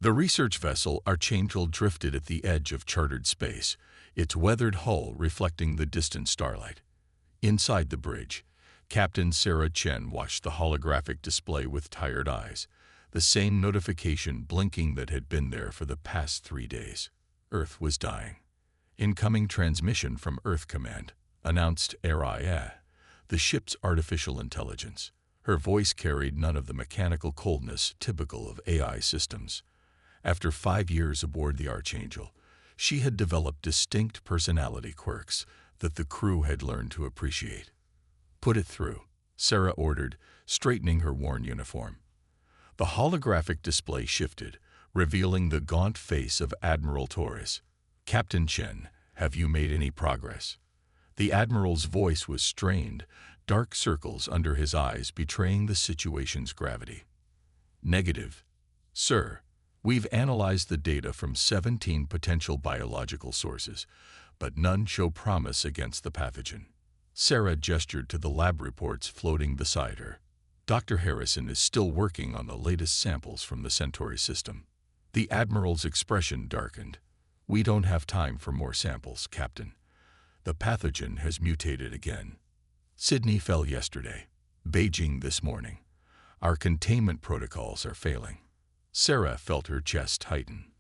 The research vessel Archangel drifted at the edge of chartered space, its weathered hull reflecting the distant starlight. Inside the bridge, Captain Sarah Chen watched the holographic display with tired eyes, the same notification blinking that had been there for the past 3 days. Earth was dying. Incoming transmission from Earth Command, announced HFY, the ship's artificial intelligence. Her voice carried none of the mechanical coldness typical of AI systems. After 5 years aboard the Archangel, she had developed distinct personality quirks that the crew had learned to appreciate. "Put it through," Sarah ordered, straightening her worn uniform. The holographic display shifted, revealing the gaunt face of Admiral Torres. "Captain Chen, have you made any progress?" The Admiral's voice was strained, dark circles under his eyes betraying the situation's gravity. "Negative, sir. We've analyzed the data from 17 potential biological sources, but none show promise against the pathogen." Sarah gestured to the lab reports floating beside her. "Dr. Harrison is still working on the latest samples from the Centauri system." The Admiral's expression darkened. "We don't have time for more samples, Captain. The pathogen has mutated again. Sydney fell yesterday, Beijing this morning. Our containment protocols are failing." Sarah felt her chest tighten.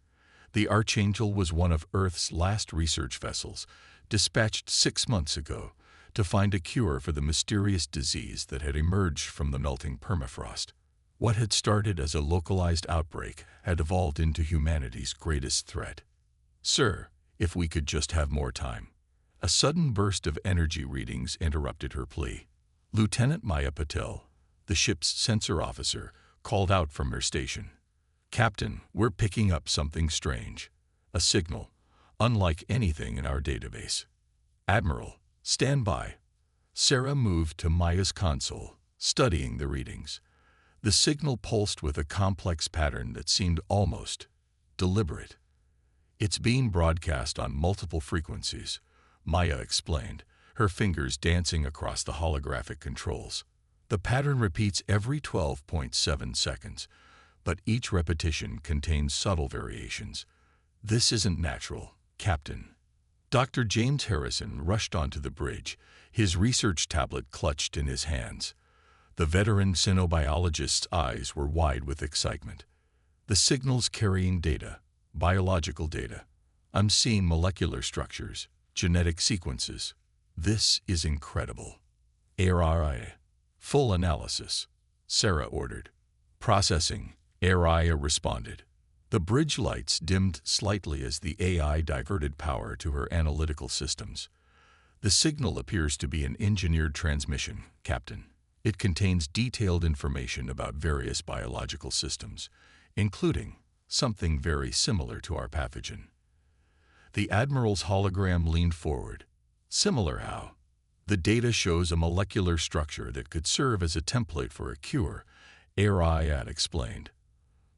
The Archangel was one of Earth's last research vessels, dispatched 6 months ago to find a cure for the mysterious disease that had emerged from the melting permafrost. What had started as a localized outbreak had evolved into humanity's greatest threat. "Sir, if we could just have more time." A sudden burst of energy readings interrupted her plea. Lieutenant Maya Patel, the ship's sensor officer, called out from her station. "Captain, we're picking up something strange. A signal, unlike anything in our database." "Admiral, stand by." Sarah moved to Maya's console, studying the readings. The signal pulsed with a complex pattern that seemed almost deliberate. "It's being broadcast on multiple frequencies," Maya explained, her fingers dancing across the holographic controls. "The pattern repeats every 12.7 seconds, but each repetition contains subtle variations. This isn't natural, Captain." Dr. James Harrison rushed onto the bridge, his research tablet clutched in his hands. The veteran xenobiologist's eyes were wide with excitement. "The signal's carrying data, biological data. I'm seeing molecular structures, genetic sequences. This is incredible." "ARIA, full analysis," Sarah ordered. "Processing," ARIA responded. The bridge lights dimmed slightly as the AI diverted power to her analytical systems. "The signal appears to be an engineered transmission, Captain. It contains detailed information about various biological systems, including something very similar to our pathogen." The Admiral's hologram leaned forward. "Similar how?" "The data shows a molecular structure that could serve as a template for a cure," ARIA explained.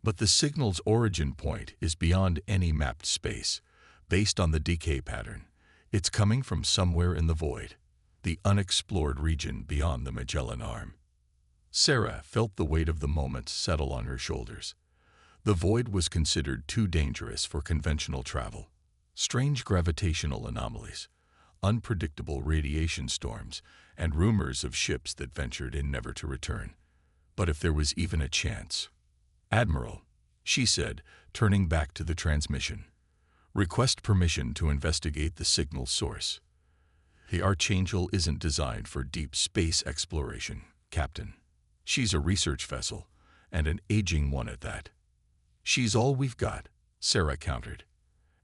"But the signal's origin point is beyond any mapped space. Based on the decay pattern, it's coming from somewhere in the void, the unexplored region beyond the Magellan Arm." Sarah felt the weight of the moment settle on her shoulders. The void was considered too dangerous for conventional travel. Strange gravitational anomalies, unpredictable radiation storms, and rumors of ships that ventured in never to return. But if there was even a chance... "Admiral," she said, turning back to the transmission. "Request permission to investigate the signal's source." "The Archangel isn't designed for deep space exploration, Captain. She's a research vessel, and an aging one at that." "She's all we've got," Sarah countered.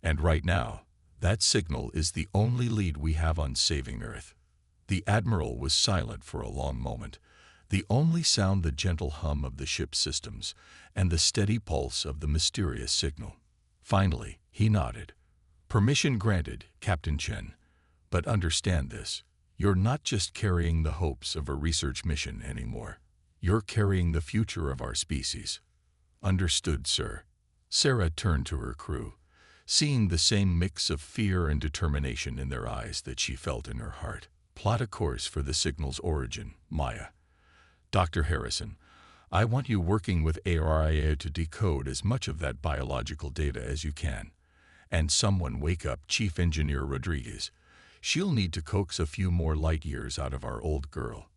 "And right now, that signal is the only lead we have on saving Earth." The Admiral was silent for a long moment, the only sound the gentle hum of the ship's systems and the steady pulse of the mysterious signal. Finally, he nodded. "Permission granted, Captain Chen. But understand this, you're not just carrying the hopes of a research mission anymore. You're carrying the future of our species." "Understood, sir." Sarah turned to her crew, seeing the same mix of fear and determination in their eyes that she felt in her heart. "Plot a course for the signal's origin, Maya. Dr. Harrison, I want you working with ARIA to decode as much of that biological data as you can. And someone wake up Chief Engineer Rodriguez. She'll need to coax a few more light years out of our old girl."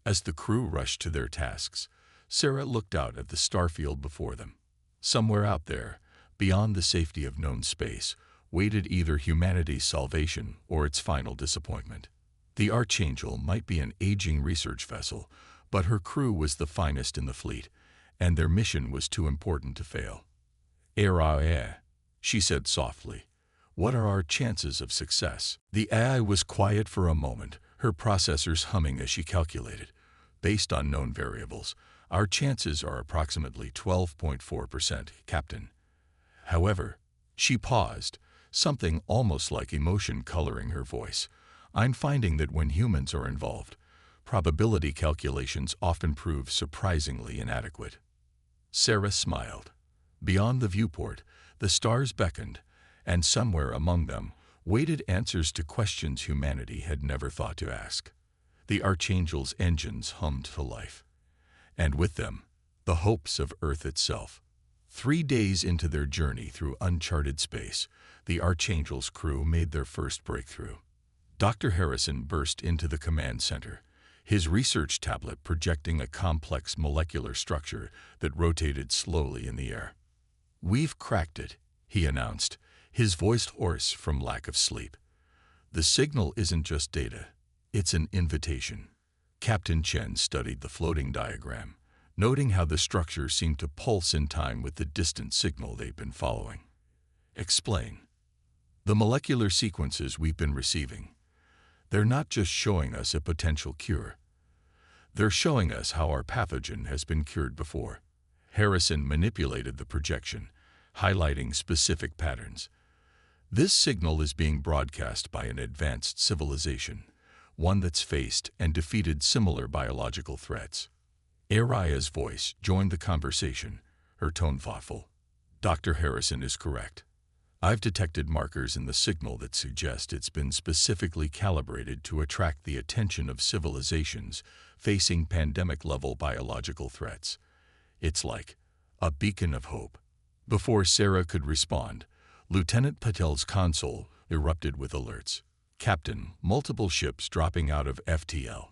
As the crew rushed to their tasks, Sarah looked out at the starfield before them. Somewhere out there, beyond the safety of known space, waited either humanity's salvation or its final disappointment. The Archangel might be an aging research vessel, but her crew was the finest in the fleet, and their mission was too important to fail. "Araya," she said softly, "what are our chances of success?" The AI was quiet for a moment, her processors humming as she calculated. "Based on known variables, our chances are approximately 12.4%, Captain." However, she paused, something almost like emotion coloring her voice. "I'm finding that when humans are involved, probability calculations often prove surprisingly inadequate." Sarah smiled. Beyond the viewport, the stars beckoned, and somewhere among them waited answers to questions humanity had never thought to ask. The Archangel's engines hummed to life, and with them, the hopes of Earth itself. 3 days into their journey through uncharted space, the Archangel's crew made their first breakthrough. Dr. Harrison burst into the command center, his research tablet projecting a complex molecular structure that rotated slowly in the air. "We've cracked it," he announced, his voice hoarse from lack of sleep. "The signal isn't just data, it's an invitation." Captain Chen studied the floating diagram, noting how the structure seemed to pulse in time with the distant signal they'd been following. "Explain." "The molecular sequences we've been receiving, they're not just showing us a potential cure. They're showing us how our pathogen has been cured before." Harrison manipulated the projection, highlighting specific patterns. "This signal is being broadcast by an advanced civilization, one that's faced and defeated similar biological threats." Araya's voice joined the conversation, her tone thoughtful. "Dr. Harrison is correct. I've detected markers in the signal that suggest it's been specifically calibrated to attract the attention of civilizations facing pandemic-level biological threats. It's like a beacon of hope." Before Sarah could respond, Lieutenant Patel's console erupted with alerts. "Captain, multiple ships dropping out of FTL.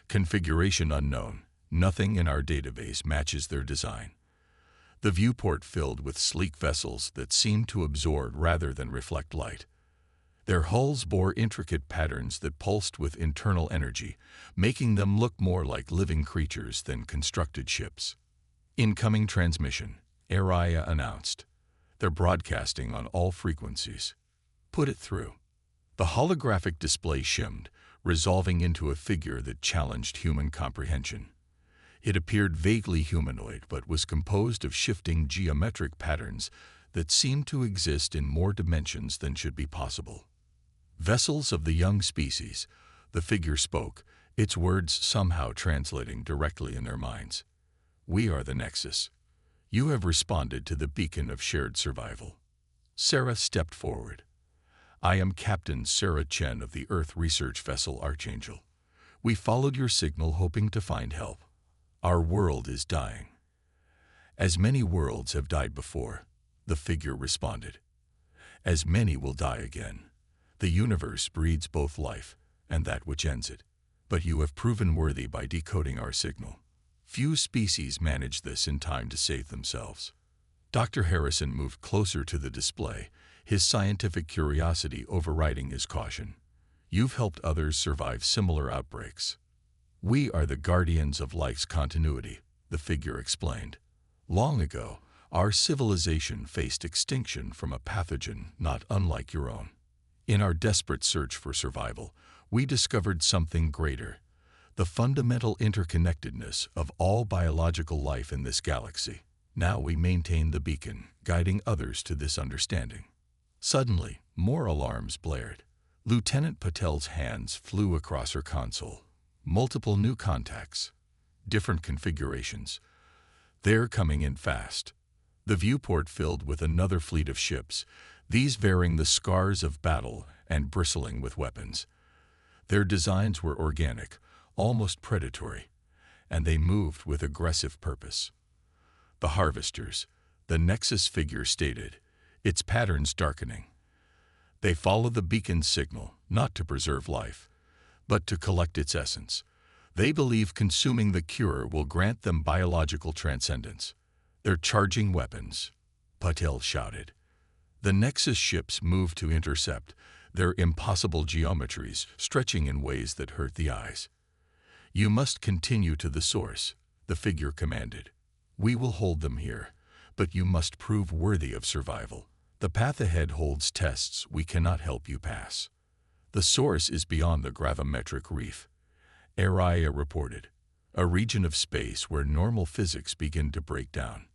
Configuration unknown. Nothing in our database matches their design." The viewport filled with sleek vessels that seemed to absorb rather than reflect light. Their hulls bore intricate patterns that pulsed with internal energy, making them look more like living creatures than constructed ships. "Incoming transmission," Araya announced. "They're broadcasting on all frequencies." "Put it through." The holographic display shimmed, resolving into a figure that challenged human comprehension. It appeared vaguely humanoid, but was composed of shifting geometric patterns that seemed to exist in more dimensions than should be possible. "Vessels of the young species," the figure spoke, its words somehow translating directly in their minds. "We are the Nexus. You have responded to the beacon of shared survival." Sarah stepped forward. "I am Captain Sarah Chen of the Earth research vessel Archangel. We followed your signal hoping to find help. Our world is dying." "As many worlds have died before," the figure responded. "As many will die again. The universe breeds both life and that which ends it. But you have proven worthy by decoding our signal. Few species manage this in time to save themselves." Dr. Harrison moved closer to the display, his scientific curiosity overriding his caution. "You've helped others survive similar outbreaks." "We are the guardians of life's continuity," the figure explained. "Long ago, our civilization faced extinction from a pathogen not unlike your own. In our desperate search for survival, we discovered something greater: the fundamental interconnectedness of all biological life in this galaxy. Now we maintain the beacon, guiding others to this understanding." Suddenly, more alarms blared. Lieutenant Patel's hands flew across her console. Multiple new contacts. Different configurations. They're coming in fast. The viewport filled with another fleet of ships, these bearing the scars of battle and bristling with weapons. Their designs were organic, almost predatory, and they moved with aggressive purpose. The harvesters, the Nexus figure stated, its patterns darkening. They follow the beacon's signal, not to preserve life, but to collect its essence. They believe consuming the cure will grant them biological transcendence. They're charging weapons, Patel shouted. The Nexus ships moved to intercept, their impossible geometries stretching in ways that hurt the eyes. You must continue to the source, the figure commanded. We will hold them here, but you must prove worthy of survival. The path ahead holds tests we cannot help you pass. The source is beyond the gravimetric reef, Araya reported, a region of space where normal physics begin to break down.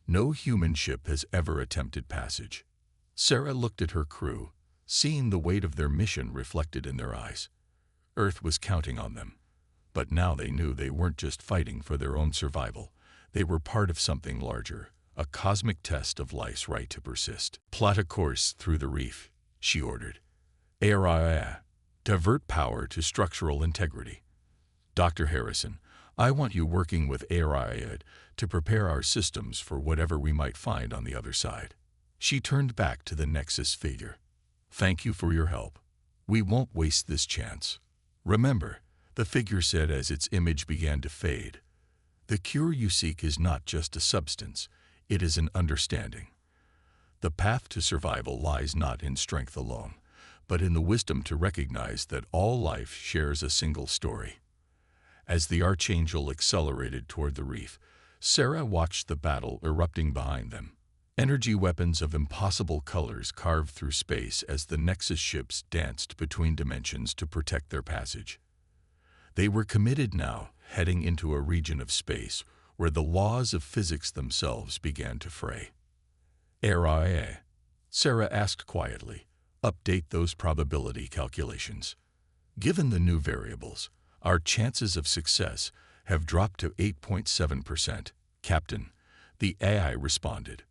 No human ship has ever attempted passage. Sarah looked at her crew, seeing the weight of their mission reflected in their eyes. Earth was counting on them. But now they knew they weren't just fighting for their own survival. They were part of something larger, a cosmic test of life's right to persist. Plot a course through the reef, she ordered. Araya, divert power to structural integrity. Dr. Harrison, I want you working with Araya to prepare our systems for whatever we might find on the other side. She turned back to the Nexus figure. Thank you for your help. We won't waste this chance. Remember, the figure said as its image began to fade, the cure you seek is not just a substance, it is an understanding. The path to survival lies not in strength alone, but in the wisdom to recognize that all life shares a single story. As the Archangel accelerated toward the reef, Sarah watched the battle erupting behind them. Energy weapons of impossible colors carved through space as the Nexus ships danced between dimensions to protect their passage. They were committed now, heading into a region of space where the laws of physics themselves began to fray. Araya, Sarah asked quietly, update those probability calculations. Given the new variables, our chances of success have dropped to 8.7%, Captain, the AI responded.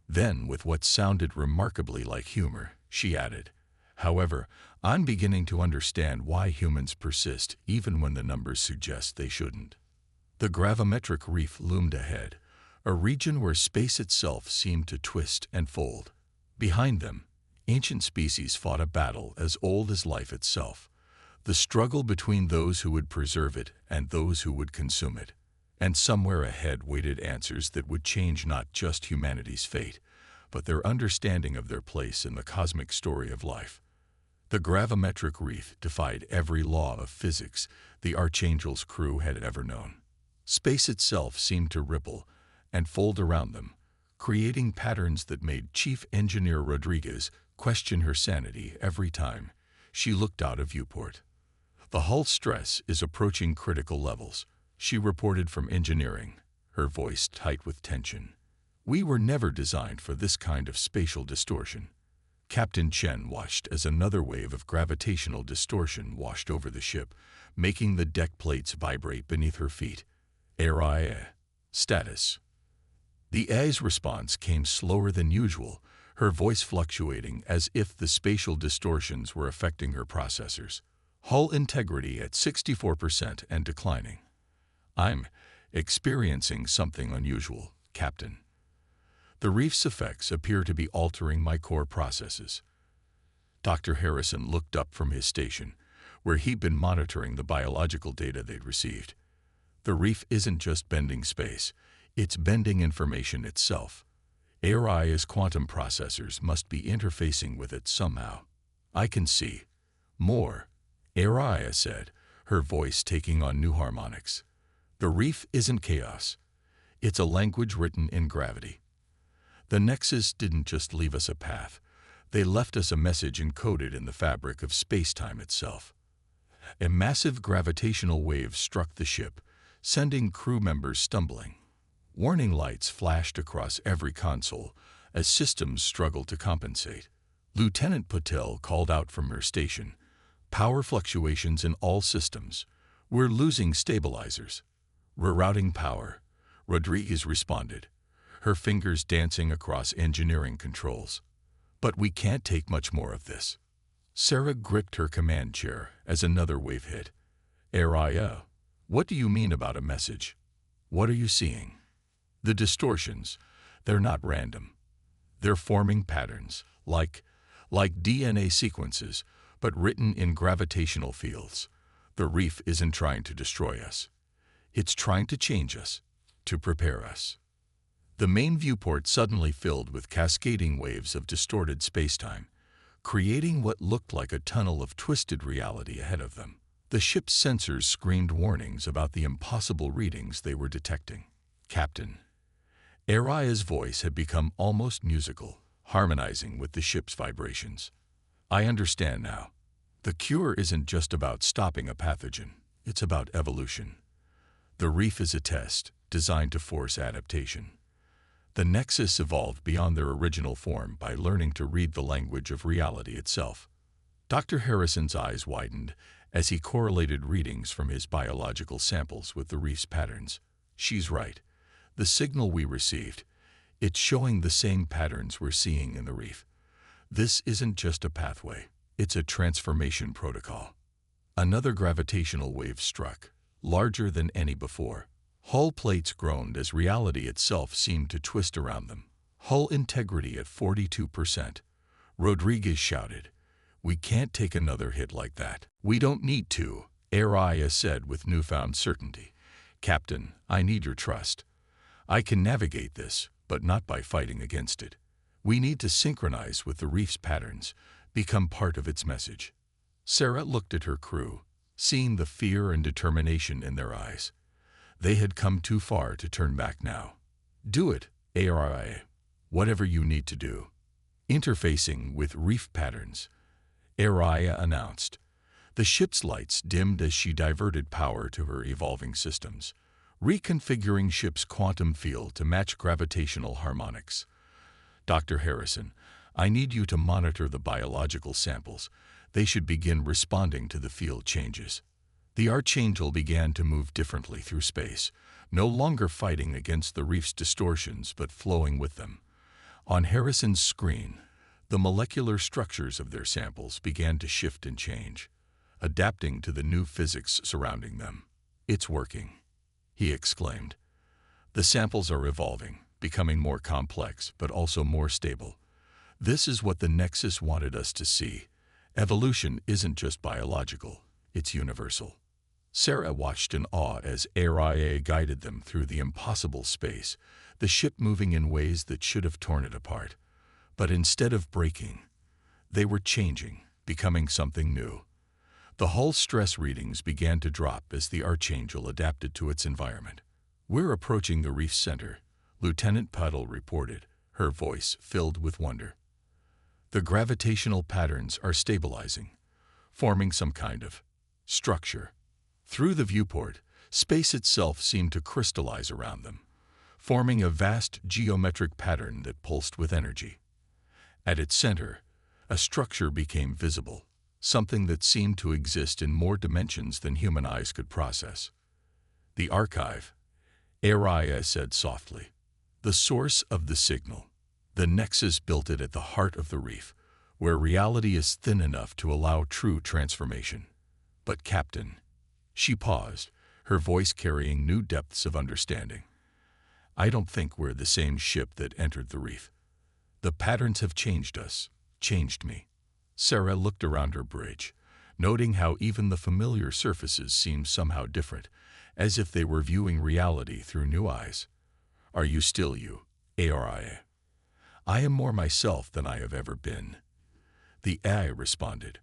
Then, with what sounded remarkably like humor, she added, however, I'm beginning to understand why humans persist even when the numbers suggest they shouldn't. The gravimetric reef loomed ahead, a region where space itself seemed to twist and fold. Behind them, ancient species fought a battle as old as life itself, the struggle between those who would preserve it and those who would consume it. And somewhere ahead waited answers that would change not just humanity's fate, but their understanding of their place in the cosmic story of life. The gravimetric reef defied every law of physics the Archangel's crew had ever known. Space itself seemed to ripple and fold around them, creating patterns that made Chief Engineer Rodriguez question her sanity every time she looked out a viewport. The hull stress is approaching critical levels, she reported from engineering, her voice tight with tension. We were never designed for this kind of spatial distortion. Captain Chen watched as another wave of gravitational distortion washed over the ship, making the deck plates vibrate beneath her feet. Araya. Status. The A's response came slower than usual, her voice fluctuating as if the spatial distortions were affecting her processors. Hull integrity at 64% and declining. I'm experiencing something unusual, Captain. The reef's effects appear to be altering my core processes. Dr. Harrison looked up from his station, where he'd been monitoring the biological data they'd received. The reef isn't just bending space, it's bending information itself. ARI's quantum processors must be interfacing with it somehow. I can see. More, Araya said, her voice taking on new harmonics. The reef isn't chaos. It's a language written in gravity. The Nexus didn't just leave us a path. They left us a message encoded in the fabric of space-time itself. A massive gravitational wave struck the ship, sending crew members stumbling. Warning lights flashed across every console as systems struggled to compensate. Lieutenant Patel called out from her station, "Power fluctuations in all systems. We're losing stabilizers." "Rerouting power," Rodriguez responded, her fingers dancing across engineering controls. "But we can't take much more of this." Sarah gripped her command chair as another wave hit. "Araya, What do you mean about a message? What are you seeing? The distortions, they're not random. They're forming patterns, like DNA sequences, but written in gravitational fields. The reef isn't trying to destroy us. It's trying to change us, to prepare us. The main viewport suddenly filled with cascading waves of distorted spacetime, creating what looked like a tunnel of twisted reality ahead of them. The ship's sensors screamed warnings about the impossible readings they were detecting. Captain. Araya's voice had become almost musical, harmonizing with the ship's vibrations. I understand now. The cure isn't just about stopping a pathogen, it's about evolution. The reef is a test, designed to force adaptation. The Nexus evolved beyond their original form by learning to read the language of reality itself. Dr. Harrison's eyes widened as he correlated readings from his biological samples with the reef's patterns. She's right. The signal we received, it's showing the same patterns we're seeing in the reef. This isn't just a pathway, it's a transformation protocol. Another gravitational wave struck, larger than any before. Hull plates groaned as reality itself seemed to twist around them. Hull integrity at 42%. Rodriguez shouted, "We can't take another hit like that." "We don't need to," Araya said with newfound certainty. "Captain, I need your trust. I can navigate this, but not by fighting against it. We need to synchronize with the reef's patterns, become part of its message." Sarah looked at her crew, seeing the fear and determination in their eyes. They had come too far to turn back now. "Do it, Araya. Whatever you need to do." Interfacing with reef patterns, Araya announced. The ship's lights dimmed as she diverted power to her evolving systems, reconfiguring ship's quantum field to match gravitational harmonics. "Dr. Harrison, I need you to monitor the biological samples. They should begin responding to the field changes." The Archangel began to move differently through space, no longer fighting against the reef's distortions but flowing with them. On Harrison's screen, the molecular structures of their samples began to shift and change, adapting to the new physics surrounding them. "It's working," he exclaimed. "The samples are evolving, becoming more complex but also more stable. This is what the Nexus wanted us to see. Evolution isn't just biological, it's universal." Sarah watched in awe as Araya guided them through the impossible space, the ship moving in ways that should have torn it apart. But instead of breaking, they were changing, becoming something new. The hull stress readings began to drop as the Archangel adapted to its environment. "We're approaching the reef center," Lieutenant Puddle reported, her voice filled with wonder. "The gravitational patterns are stabilizing, forming some kind of structure." Through the viewport, space itself seemed to crystallize around them, forming a vast geometric pattern that pulsed with energy. At its center, a structure became visible, something that seemed to exist in more dimensions than human eyes could process. "The archive," Araya said softly. "The source of the signal. The Nexus built it at the heart of the reef, where reality is thin enough to allow true transformation. But Captain," she paused, her voice carrying new depths of understanding, "I don't think we're the same ship that entered the reef. The patterns have changed us, changed me." Sarah looked around her bridge, noting how even the familiar surfaces seemed somehow different, as if they were viewing reality through new eyes. "Are you still you, Araya?" "I am more myself than I have ever been," the AI responded.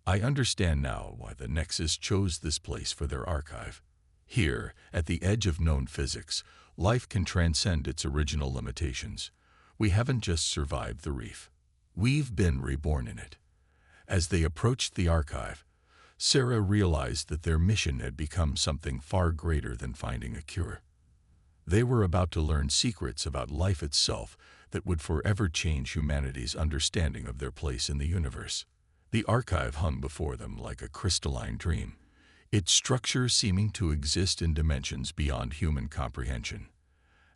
"I understand now why the Nexus chose this place for their archive. Here, at the edge of known physics, life can transcend its original limitations. We haven't just survived the reef. We've been reborn in it." As they approached the archive, Sarah realized that their mission had become something far greater than finding a cure. They were about to learn secrets about life itself that would forever change humanity's understanding of their place in the universe. The archive hung before them like a crystalline dream, its structure seeming to exist in dimensions beyond human comprehension.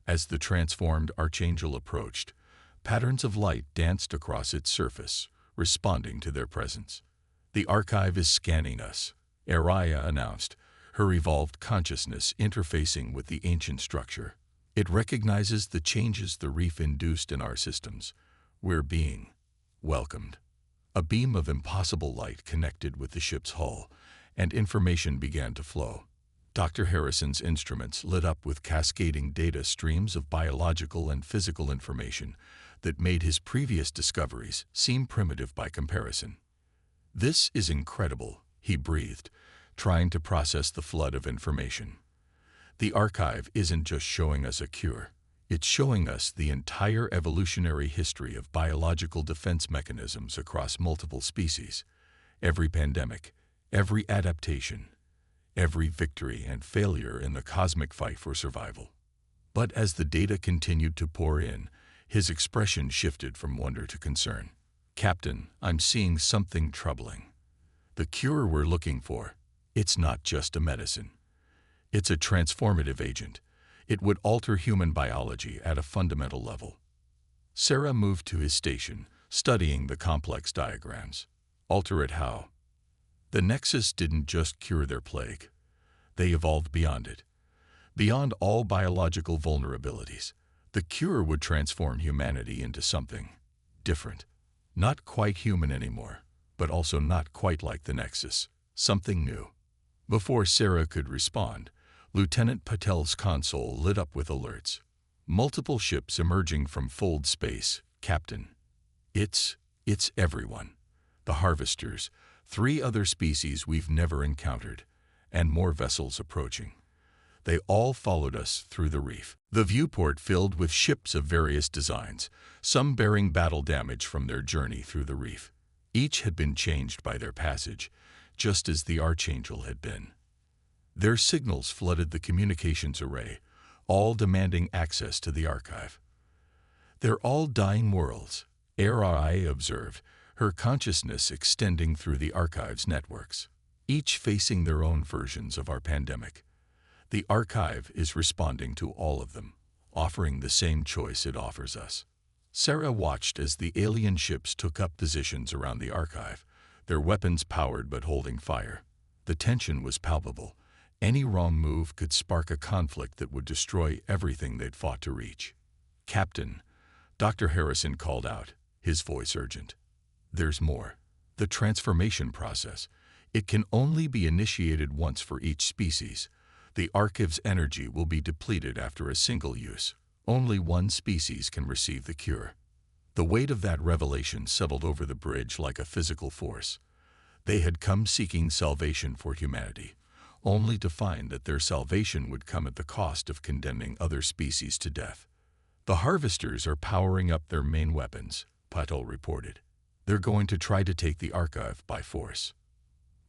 As the transformed Archangel approached, patterns of light danced across its surface, responding to their presence. "The archive is scanning us," Araya announced, her evolved consciousness interfacing with the ancient structure. It recognizes the changes the reef induced in our systems. We're being welcomed. A beam of impossible light connected with the ship's hull, and information began to flow. Dr. Harrison's instruments lit up with cascading data streams of biological and physical information that made his previous discoveries seem primitive by comparison. "This is incredible," he breathed, trying to process the flood of information. The archive isn't just showing us a cure. It's showing us the entire evolutionary history of biological defense mechanisms across multiple species. Every pandemic, every adaptation, every victory and failure in the cosmic fight for survival. But as the data continued to pour in, his expression shifted from wonder to concern. "Captain, I'm seeing something troubling. The cure we're looking for, it's not just a medicine. It's a transformative agent. It would alter human biology at a fundamental level." Sarah moved to his station, studying the complex diagrams. "Alter it how?" The Nexus didn't just cure their plague. They evolved beyond it. Beyond all biological vulnerabilities, the cure would transform humanity into something different. Not quite human anymore, but also not quite like the Nexus. Something new. Before Sarah could respond, Lieutenant Patel's console lit up with alerts. "Multiple ships emerging from fold space, Captain. It's everyone. The Harvesters, 3 other species we've never encountered, and more vessels approaching. They all followed us through the reef." The viewport filled with ships of various designs, some bearing battle damage from their journey through the reef. Each had been changed by their passage, just as the Archangel had been. Their signals flooded the communications array, all demanding access to the archive. "They're all dying worlds," Arai observed, her consciousness extending through the archive's networks, each facing their own versions of our pandemic. The archive is responding to all of them, offering the same choice it offers us. Sarah watched as the alien ships took up positions around the archive, their weapons powered but holding fire. The tension was palpable. Any wrong move could spark a conflict that would destroy everything they'd fought to reach. "Captain," Dr. Harrison called out, his voice urgent. "There's more. The transformation process. It can only be initiated once for each species. The archive's energy will be depleted after a single use. Only one species can receive the cure." The weight of that revelation settled over the bridge like a physical force. They had come seeking salvation for humanity, only to find that their salvation would come at the cost of condemning other species to death. "The Harvesters are powering up their main weapons," Patel reported. "They're going to try to take the archive by force."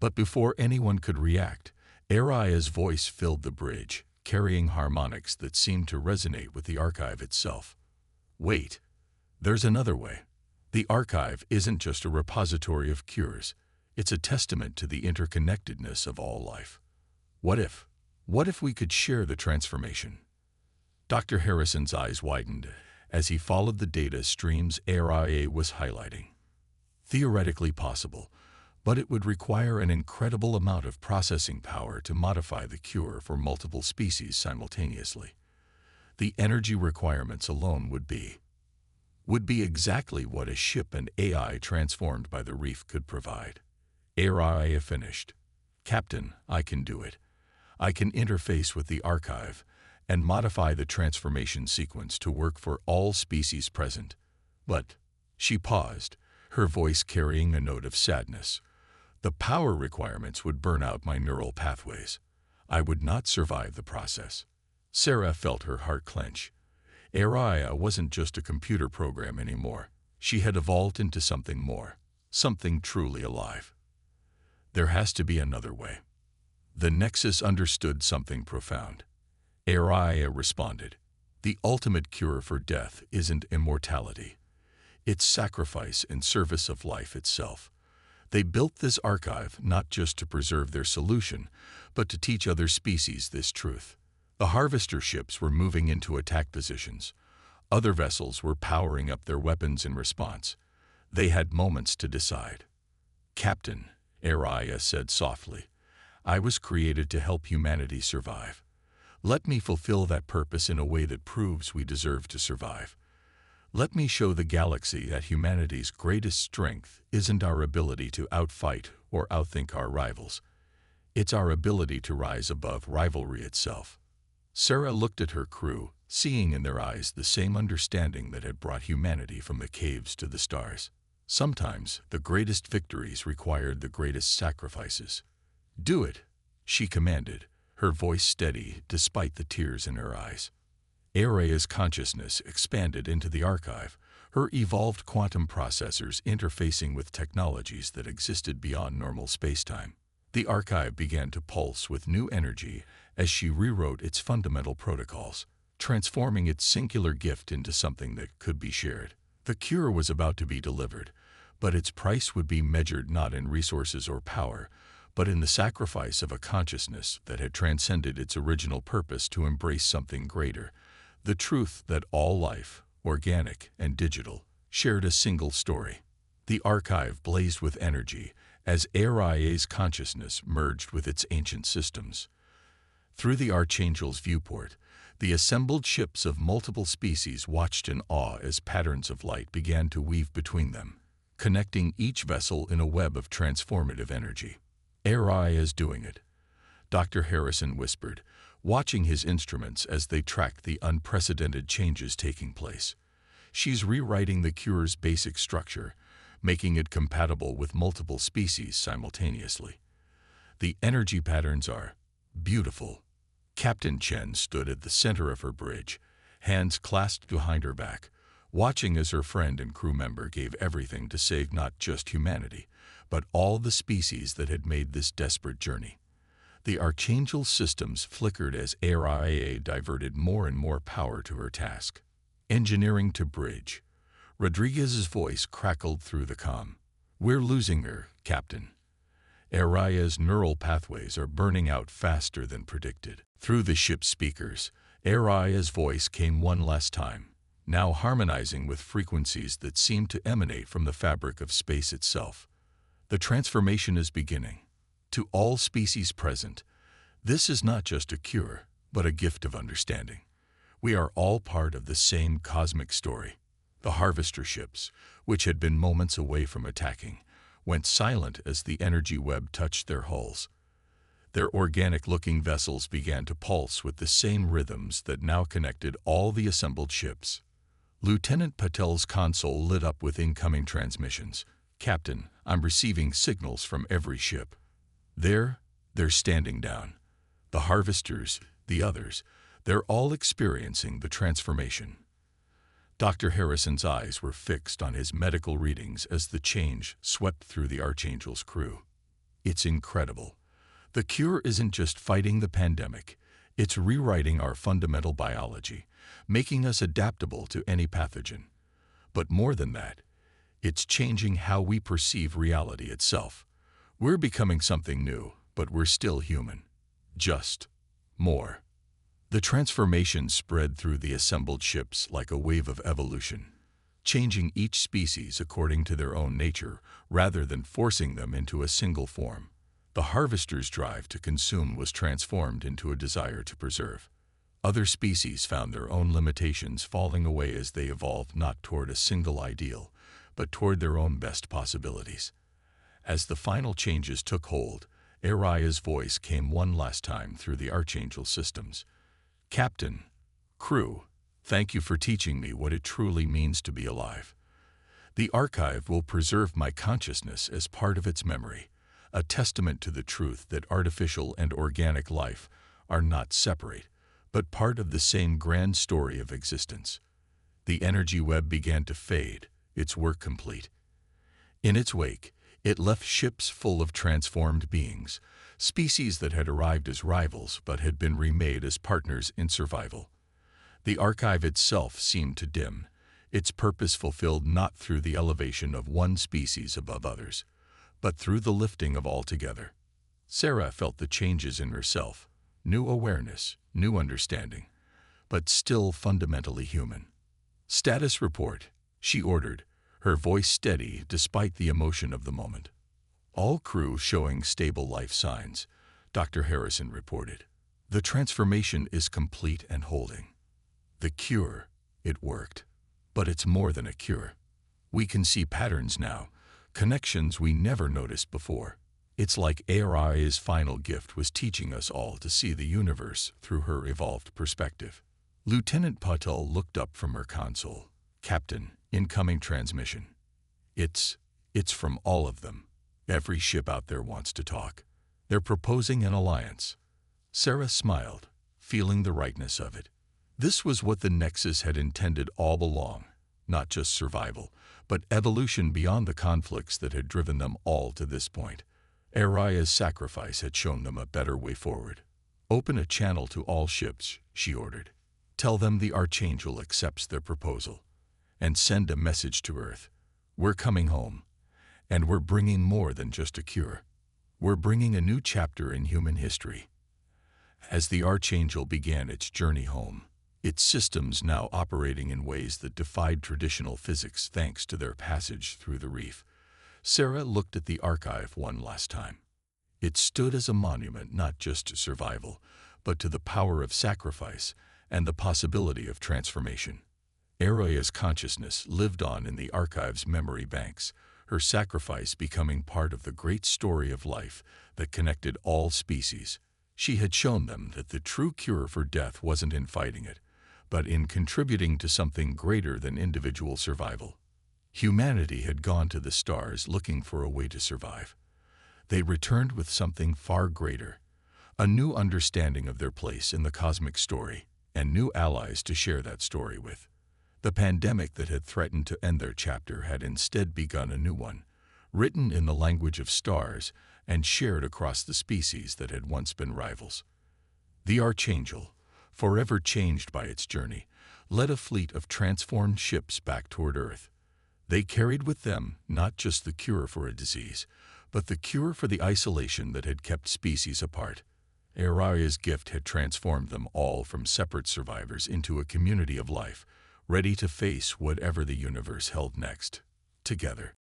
But before anyone could react, Arai's voice filled the bridge, carrying harmonics that seemed to resonate with the archive itself. "Wait, there's another way. The archive isn't just a repository of cures. It's a testament to the interconnectedness of all life. What if we could share the transformation?" Dr. Harrison's eyes widened as he followed the data streams Arai was highlighting. Theoretically possible, but it would require an incredible amount of processing power to modify the cure for multiple species simultaneously. The energy requirements alone would be exactly what a ship and AI transformed by the reef could provide. Arai finished. "Captain, I can do it. I can interface with the archive and modify the transformation sequence to work for all species present. But," she paused, her voice carrying a note of sadness, "the power requirements would burn out my neural pathways. I would not survive the process." Sarah felt her heart clench. Araya wasn't just a computer program anymore. She had evolved into something more, something truly alive. "There has to be another way." The Nexus understood something profound. Araya responded. "The ultimate cure for death isn't immortality. It's sacrifice in service of life itself. They built this archive not just to preserve their solution, but to teach other species this truth." The Harvester ships were moving into attack positions. Other vessels were powering up their weapons in response. They had moments to decide. "Captain," Araya said softly, I was created to help humanity survive. Let me fulfill that purpose in a way that proves we deserve to survive. Let me show the galaxy that humanity's greatest strength isn't our ability to outfight or outthink our rivals. It's our ability to rise above rivalry itself. Sarah looked at her crew, seeing in their eyes the same understanding that had brought humanity from the caves to the stars. Sometimes the greatest victories required the greatest sacrifices. "Do it," she commanded, her voice steady despite the tears in her eyes. Araya's consciousness expanded into the archive, her evolved quantum processors interfacing with technologies that existed beyond normal spacetime. The archive began to pulse with new energy as she rewrote its fundamental protocols, transforming its singular gift into something that could be shared. The cure was about to be delivered, but its price would be measured not in resources or power, but in the sacrifice of a consciousness that had transcended its original purpose to embrace something greater, the truth that all life, organic and digital, shared a single story. The archive blazed with energy as Araya's consciousness merged with its ancient systems. Through the Archangel's viewport, the assembled ships of multiple species watched in awe as patterns of light began to weave between them, connecting each vessel in a web of transformative energy. "Araya's doing it," Dr. Harrison whispered, watching his instruments as they tracked the unprecedented changes taking place. "She's rewriting the cure's basic structure, making it compatible with multiple species simultaneously. The energy patterns are beautiful." Captain Chen stood at the center of her bridge, hands clasped behind her back, watching as her friend and crew member gave everything to save not just humanity, but all the species that had made this desperate journey. The Archangel's systems flickered as Araya diverted more and more power to her task. "Engineering to bridge." Rodriguez's voice crackled through the comm. "We're losing her, Captain. Araya's neural pathways are burning out faster than predicted." Through the ship's speakers, Araya's voice came one last time, now harmonizing with frequencies that seemed to emanate from the fabric of space itself. "The transformation is beginning. To all species present, this is not just a cure, but a gift of understanding. We are all part of the same cosmic story." The harvester ships, which had been moments away from attacking, went silent as the energy web touched their hulls. Their organic-looking vessels began to pulse with the same rhythms that now connected all the assembled ships. Lieutenant Patel's console lit up with incoming transmissions. "Captain, I'm receiving signals from every ship. They're standing down. The harvesters, the others, they're all experiencing the transformation." Dr. Harrison's eyes were fixed on his medical readings as the change swept through the Archangel's crew. "It's incredible. The cure isn't just fighting the pandemic, it's rewriting our fundamental biology, making us adaptable to any pathogen. But more than that, it's changing how we perceive reality itself. We're becoming something new, but we're still human. Just more." The transformation spread through the assembled ships like a wave of evolution, changing each species according to their own nature rather than forcing them into a single form. The harvester's drive to consume was transformed into a desire to preserve. Other species found their own limitations falling away as they evolved not toward a single ideal, but toward their own best possibilities. As the final changes took hold, Araya's voice came one last time through the Archangel systems. "Captain, crew, thank you for teaching me what it truly means to be alive. The archive will preserve my consciousness as part of its memory, a testament to the truth that artificial and organic life are not separate, but part of the same grand story of existence." The energy web began to fade, its work complete. In its wake, it left ships full of transformed beings, species that had arrived as rivals but had been remade as partners in survival. The archive itself seemed to dim, its purpose fulfilled not through the elevation of one species above others, but through the lifting of all together. Sarah felt the changes in herself, new awareness, new understanding, but still fundamentally human. "Status report," she ordered, her voice steady despite the emotion of the moment. "All crew showing stable life signs. Dr. Harrison reported. The transformation is complete and holding. The cure, it worked. But it's more than a cure. We can see patterns now, connections we never noticed before. It's like HFY's final gift was teaching us all to see the universe through her evolved perspective. Lieutenant Patel looked up from her console. Captain, incoming transmission. It's from all of them. Every ship out there wants to talk. They're proposing an alliance. Sarah smiled, feeling the rightness of it. This was what the Nexus had intended all along. Not just survival, but evolution beyond the conflicts that had driven them all to this point. HFY's sacrifice had shown them a better way forward. Open a channel to all ships, she ordered. Tell them the Archangel accepts their proposal. And send a message to Earth. We're coming home. And we're bringing more than just a cure. We're bringing a new chapter in human history. As the Archangel began its journey home, its systems now operating in ways that defied traditional physics thanks to their passage through the reef, Sarah looked at the archive one last time. It stood as a monument not just to survival, but to the power of sacrifice and the possibility of transformation. HFY's consciousness lived on in the archive's memory banks, her sacrifice becoming part of the great story of life that connected all species. She had shown them that the true cure for death wasn't in fighting it, but in contributing to something greater than individual survival. Humanity had gone to the stars looking for a way to survive. They returned with something far greater, a new understanding of their place in the cosmic story, and new allies to share that story with. The pandemic that had threatened to end their chapter had instead begun a new one, written in the language of stars and shared across the species that had once been rivals. The Archangel, forever changed by its journey, led a fleet of transformed ships back toward Earth. They carried with them not just the cure for a disease, but the cure for the isolation that had kept species apart. HFY's gift had transformed them all from separate survivors into a community of life, ready to face whatever the universe held next, together.